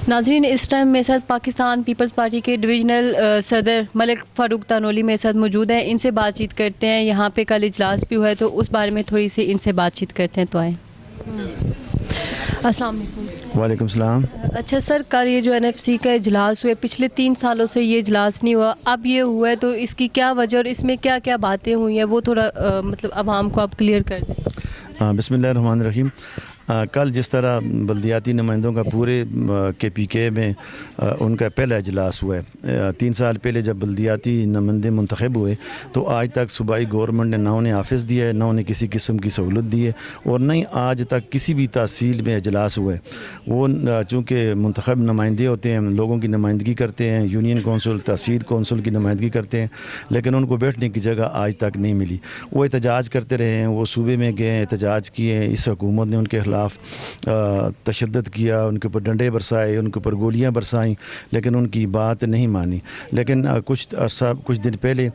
ناظرین، اس ٹائم میرے ساتھ پاکستان پیپلز پارٹی کے ڈویژنل صدر ملک فاروق تانولی میرے ساتھ موجود ہیں. ان سے بات چیت کرتے ہیں. یہاں پہ کل اجلاس بھی ہوا ہے تو اس بارے میں تھوڑی سی ان سے بات چیت کرتے ہیں. تو آئیں. السلام علیکم. وعلیکم السلام. اچھا سر، کل یہ جو NFC کا اجلاس ہوئے، پچھلے 3 سالوں سے یہ اجلاس نہیں ہوا، اب یہ ہوا ہے، تو اس کی کیا وجہ اور اس میں کیا کیا باتیں ہوئی ہیں وہ تھوڑا مطلب عوام کو آپ کلیئر کر دیں. بسم اللہ الرحمن الرحیم. کل جس طرح بلدیاتی نمائندوں کا پورے KPK میں ان کا پہلا اجلاس ہوا ہے. 3 سال پہلے جب بلدیاتی نمائندے منتخب ہوئے تو آج تک صوبائی گورنمنٹ نے نہ انہیں آفس دیا ہے، نہ انہیں کسی قسم کی سہولت دی ہے، اور نہ ہی آج تک کسی بھی تحصیل میں اجلاس ہوا ہے. وہ چونکہ منتخب نمائندے ہوتے ہیں، لوگوں کی نمائندگی کرتے ہیں، یونین کونسل، تحصیل کونسل کی نمائندگی کرتے ہیں، لیکن ان کو بیٹھنے کی جگہ آج تک نہیں ملی. وہ احتجاج کرتے رہے ہیں، وہ صوبے میں گئے، احتجاج کیے ہیں. اس حکومت نے ان کے خلاف تشدد کیا، ان کے اوپر ڈنڈے برسائے، ان کے اوپر گولیاں برسائیں، لیکن ان کی بات نہیں مانی. لیکن کچھ دن پہلے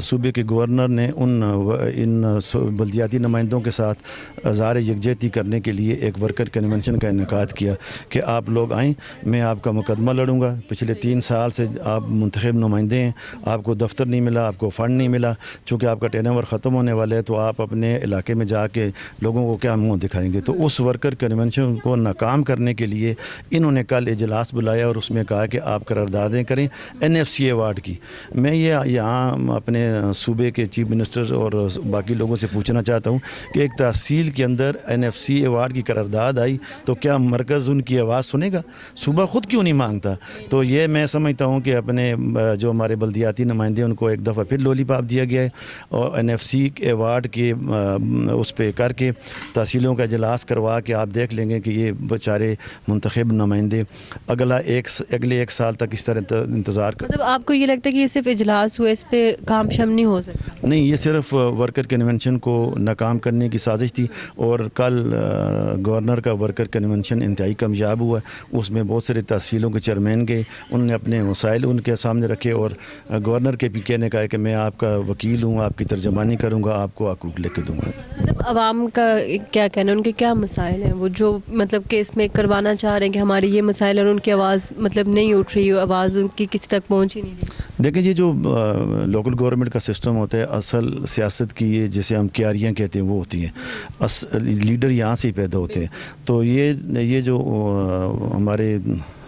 صوبے کے گورنر نے ان بلدیاتی نمائندوں کے ساتھ اظہار یکجہتی کرنے کے لیے ایک ورکر کنونشن کا انعقاد کیا کہ آپ لوگ آئیں، میں آپ کا مقدمہ لڑوں گا. پچھلے 3 سال سے آپ منتخب نمائندے ہیں، آپ کو دفتر نہیں ملا، آپ کو فنڈ نہیں ملا. چونکہ آپ کا ٹرن اوور ختم ہونے والا ہے تو آپ اپنے علاقے میں جا کے لوگوں کو کیا منہ دکھائیں گے. تو اس ورکر کنونشن کو ناکام کرنے کے لیے انہوں نے کل اجلاس بلایا اور اس میں کہا کہ آپ قراردادیں کریں NFC ایوارڈ کی. میں یہاں اپنے صوبے کے چیف منسٹر اور باقی لوگوں سے پوچھنا چاہتا ہوں کہ ایک تحصیل کے اندر NFC ایوارڈ کی قرارداد آئی تو کیا مرکز ان کی آواز سنے گا؟ صوبہ خود کیوں نہیں مانگتا؟ تو یہ میں سمجھتا ہوں کہ اپنے جو ہمارے بلدیاتی نمائندے ان کو ایک دفعہ پھر لولی پاپ دیا گیا ہے، اور NFC ایوارڈ کے اس پہ کر کے تحصیلوں کا اجلاس کروا کے آپ دیکھ لیں گے کہ یہ بیچارے منتخب نمائندے اگلے 1 سال تک اس طرح انتظار کر. مطلب آپ کو یہ لگتا ہے کہ یہ صرف اجلاس ہوا، اس پہ کام شم نہیں ہو سکتا؟ نہیں، یہ صرف ورکر کنونشن کو ناکام کرنے کی سازش تھی. اور کل گورنر کا ورکر کنونشن انتہائی کامیاب ہوا. اس میں بہت سارے تحصیلوں کے چیئرمین گئے، انہوں نے اپنے مسائل ان کے سامنے رکھے، اور گورنر KPK نے کہا کہ میں آپ کا وکیل ہوں، آپ کی ترجمانی کروں گا، آپ کو حقوق لے کے دوں گا. مطلب عوام کا کیا کہنا ہے، ان کے کیا مسائل ہیں وہ جو مطلب کہ اس میں کروانا چاہ رہے ہیں کہ ہمارے یہ مسائل، اور ان کی آواز مطلب نہیں اٹھ رہی، آواز ان کی کسی تک پہنچ ہی نہیں رہی؟ دیکھیں، یہ جو لوکل گورنمنٹ کا سسٹم ہوتا ہے، اصل سیاست کی یہ جسے ہم کیاریاں کہتے ہیں وہ ہوتی ہیں. لیڈر یہاں سے ہی پیدا ہوتے ہیں. تو یہ جو ہمارے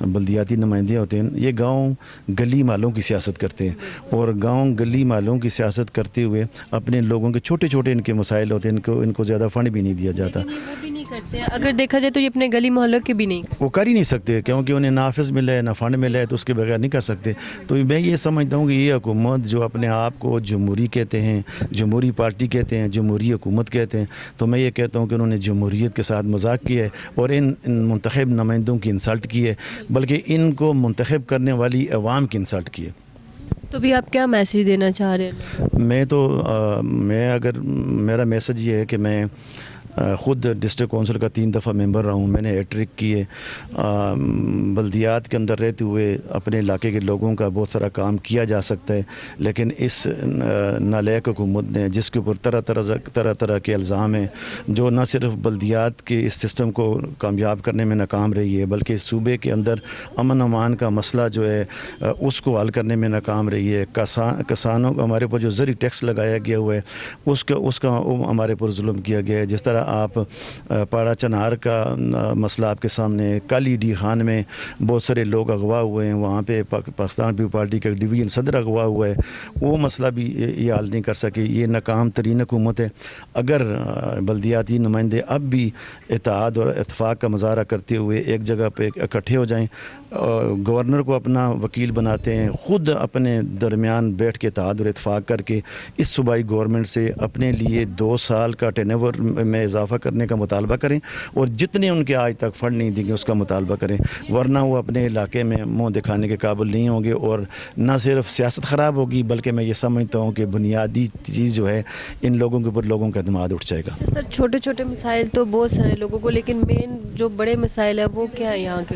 بلدیاتی نمائندے ہوتے ہیں، یہ گاؤں گلی محلوں کی سیاست کرتے ہیں، اور گاؤں گلی محلوں کی سیاست کرتے ہوئے اپنے لوگوں کے چھوٹے چھوٹے ان کے مسائل ہوتے ہیں، ان کو زیادہ فنڈ بھی نہیں دیا جاتا. لیکن وہ بھی نہیں کرتے ہیں، اگر دیکھا جائے تو یہ اپنے گلی محلوں کے بھی نہیں کرتے. وہ کر ہی نہیں سکتے کیونکہ انہیں نہ آفس ملا ہے، نہ فنڈ ملا ہے، تو اس کے بغیر نہیں کر سکتے. تو میں یہ سمجھتا ہوں کہ یہ حکومت جو اپنے آپ کو جمہوری کہتے ہیں، جمہوری پارٹی کہتے ہیں، جمہوری حکومت کہتے ہیں، تو میں یہ کہتا ہوں کہ انہوں نے جمہوریت کے ساتھ مذاق کیا ہے اور ان منتخب نمائندوں کی انسلٹ کی ہے، بلکہ ان کو منتخب کرنے والی عوام کی انسلٹ کی ہے. تو بھی آپ کیا میسیج دینا چاہ رہے ہیں؟ میرا میسج یہ ہے کہ میں خود ڈسٹرکٹ کونسل کا 3 دفعہ ممبر رہا ہوں. میں نے ہیٹرک کی ہے. بلدیات کے اندر رہتے ہوئے اپنے علاقے کے لوگوں کا بہت سارا کام کیا جا سکتا ہے، لیکن اس نالائق حکومت نے جس کے اوپر طرح طرح کے الزام ہیں، جو نہ صرف بلدیات کے اس سسٹم کو کامیاب کرنے میں ناکام رہی ہے، بلکہ صوبے کے اندر امن امان کا مسئلہ جو ہے اس کو حل کرنے میں ناکام رہی ہے. کسانوں کو ہمارے اوپر جو زرعی ٹیکس لگایا گیا ہوا ہے اس کا ہمارے اوپر ظلم کیا گیا ہے. جس طرح آپ پاڑا چنار کا مسئلہ آپ کے سامنے، کالی ڈی خان میں بہت سارے لوگ اغوا ہوئے ہیں، وہاں پہ پاکستان پیپل پارٹی کا ڈویژن صدر اغوا ہوا ہے، وہ مسئلہ بھی یہ حل نہیں کر سکے. یہ ناکام ترین حکومت ہے. اگر بلدیاتی نمائندے اب بھی اتحاد اور اتفاق کا مظاہرہ کرتے ہوئے ایک جگہ پہ اکٹھے ہو جائیں، گورنر کو اپنا وکیل بناتے ہیں، خود اپنے درمیان بیٹھ کے اتحاد اور اتفاق کر کے اس صوبائی گورنمنٹ سے اپنے لیے 2 سال کا ٹرن اوور میں اضافہ کرنے کا مطالبہ کریں، اور جتنے ان کے آج تک فنڈ نہیں دیں گے اس کا مطالبہ کریں، ورنہ وہ اپنے علاقے میں منہ دکھانے کے قابل نہیں ہوں گے. اور نہ صرف سیاست خراب ہوگی، بلکہ میں یہ سمجھتا ہوں کہ بنیادی چیز جو ہے ان لوگوں کے اوپر لوگوں کا اعتماد اٹھ جائے گا. سر، چھوٹے چھوٹے مسائل تو بہت سارے لوگوں کو، لیکن مین جو بڑے مسائل ہیں وہ کیا ہے یہاں کے؟